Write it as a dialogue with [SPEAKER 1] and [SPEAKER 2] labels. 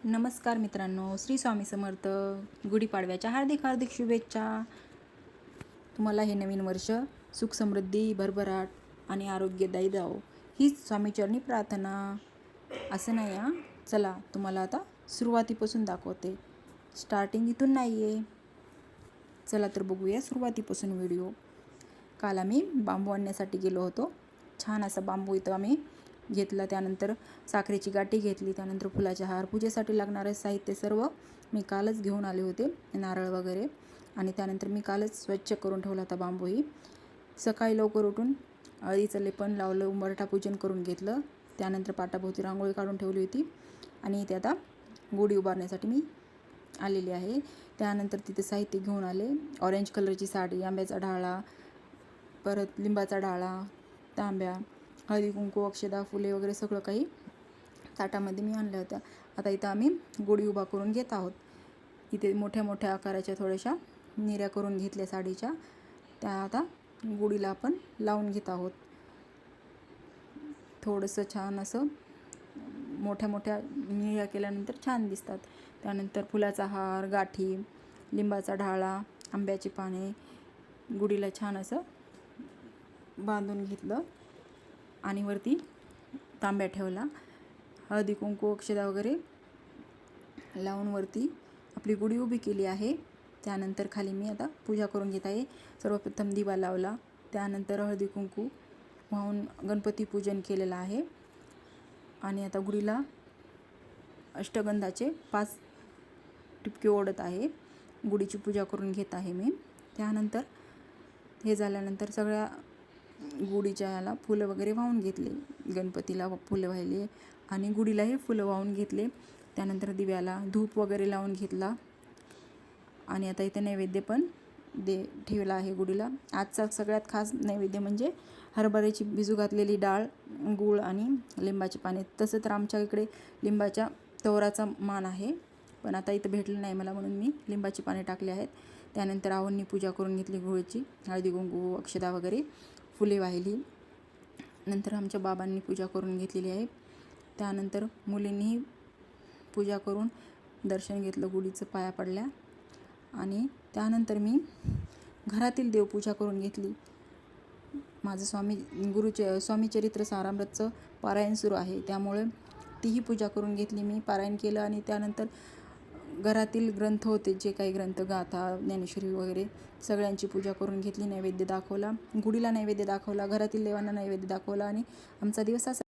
[SPEAKER 1] नमस्कार मित्रांनो, श्री स्वामी समर्थ. गुढीपाडव्याच्या हार्दिक हार्दिक शुभेच्छा. तुम्हाला हे नवीन वर्ष सुख समृद्धी भरभराट आणि आरोग्यदायी जाओ हीच स्वामीचरणी प्रार्थना. असं नाही हां, चला तुम्हाला आता सुरुवातीपासून दाखवते. स्टार्टिंग इथून नाही आहे. चला तर बघूया सुरुवातीपासून व्हिडिओ. काल आम्ही बांबू आणण्यासाठी गेलो होतो. छान असा बांबू इथं आम्ही घेतला. त्यानंतर साखरेची गाठी घेतली. त्यानंतर फुलाचे हार, पूजेसाठी लागणारे साहित्य सर्व मी कालच घेऊन आले होते, नारळ वगैरे. आणि त्यानंतर मी कालच स्वच्छ करून ठेवला होता बांबूही. सकाळी लवकर उठून हळदीचं लेपन लावलं, उंबरठा पूजन करून घेतलं. त्यानंतर पाटाभोवती रांगोळी काढून ठेवली होती. आणि इथे आता गुढी उभारण्यासाठी मी आलेली आहे. त्यानंतर तिथे साहित्य घेऊन आले. ऑरेंज कलरची साडी, आंब्याचा ढाळा, परत लिंबाचा ढाळा, तांब्या, हळदी कुंकू, अक्षदा, फुले वगैरे सगळं काही ताटामध्ये मी आणल्या होत्या. आता इथं आम्ही गुढी उभा करून घेत आहोत. इथे मोठ्या मोठ्या आकाराच्या थोड्याशा निऱ्या करून घेतल्या साडीच्या. त्या आता गुढीला आपण लावून घेत आहोत. थोडंसं छान असं मोठ्या मोठ्या निऱ्या केल्यानंतर छान दिसतात. त्यानंतर फुलाचा हार, गाठी, लिंबाचा ढाळा, आंब्याची पाने गुढीला छान असं बांधून घेतलं. आणि वरती तांब्या ठेवला. हळदी कुंकू, अक्षदा वगैरे लावून वरती आपली गुढी उभी केली आहे. त्यानंतर खाली मी आता पूजा करून घेत आहे. सर्वप्रथम दिवा लावला. त्यानंतर हळदी कुंकू वाहून गणपती पूजन केलेलं आहे. आणि आता गुढीला अष्टगंधाचे 5 टिपके ओढत आहे. गुढीची पूजा करून घेत आहे मी. त्यानंतर हे झाल्यानंतर सगळ्या गुढीच्या याला फुलं वगैरे वाहून घेतले. गणपतीला फुलं वाहिले आणि गुढीलाही फुलं वाहून घेतले. त्यानंतर दिव्याला धूप वगैरे लावून घेतला. आणि आता इथे नैवेद्य पण ठेवला आहे गुढीला. आजचा सगळ्यात खास नैवेद्य म्हणजे हरभऱ्याची भिजू घातलेली डाळ, गूळ आणि लिंबाची पाने. तसं तर आमच्या इकडे लिंबाच्या तवराचा मान आहे, पण आता इथं भेटलं नाही मला, म्हणून मी लिंबाची पाने टाकली आहेत. त्यानंतर आवडणी पूजा करून घेतली गुळची. हळदी कुंकू, अक्षदा वगैरे फुले वाहिली. नंतर आमच्या बाबांनी पूजा करून घेतलेली आहे. त्यानंतर मुलींनीही पूजा करून दर्शन घेतलं, गुढीचं पाया पडल्या. आणि त्यानंतर मी घरातील देवपूजा करून घेतली. माझं स्वामीचरित्र सारामृतचं पारायण सुरू आहे, त्यामुळे तीही पूजा करून घेतली. मी पारायण केलं. आणि त्यानंतर घरातील ग्रंथ होते, जे काही ग्रंथ, गाथा, ज्ञानेश्वरी वगैरे सगळ्यांची पूजा करून घेतली. नैवेद्य दाखवला, गुढीला नैवेद्य दाखवला, घरातील देवांना नैवेद्य दाखवला. आणि आमचा दिवस असा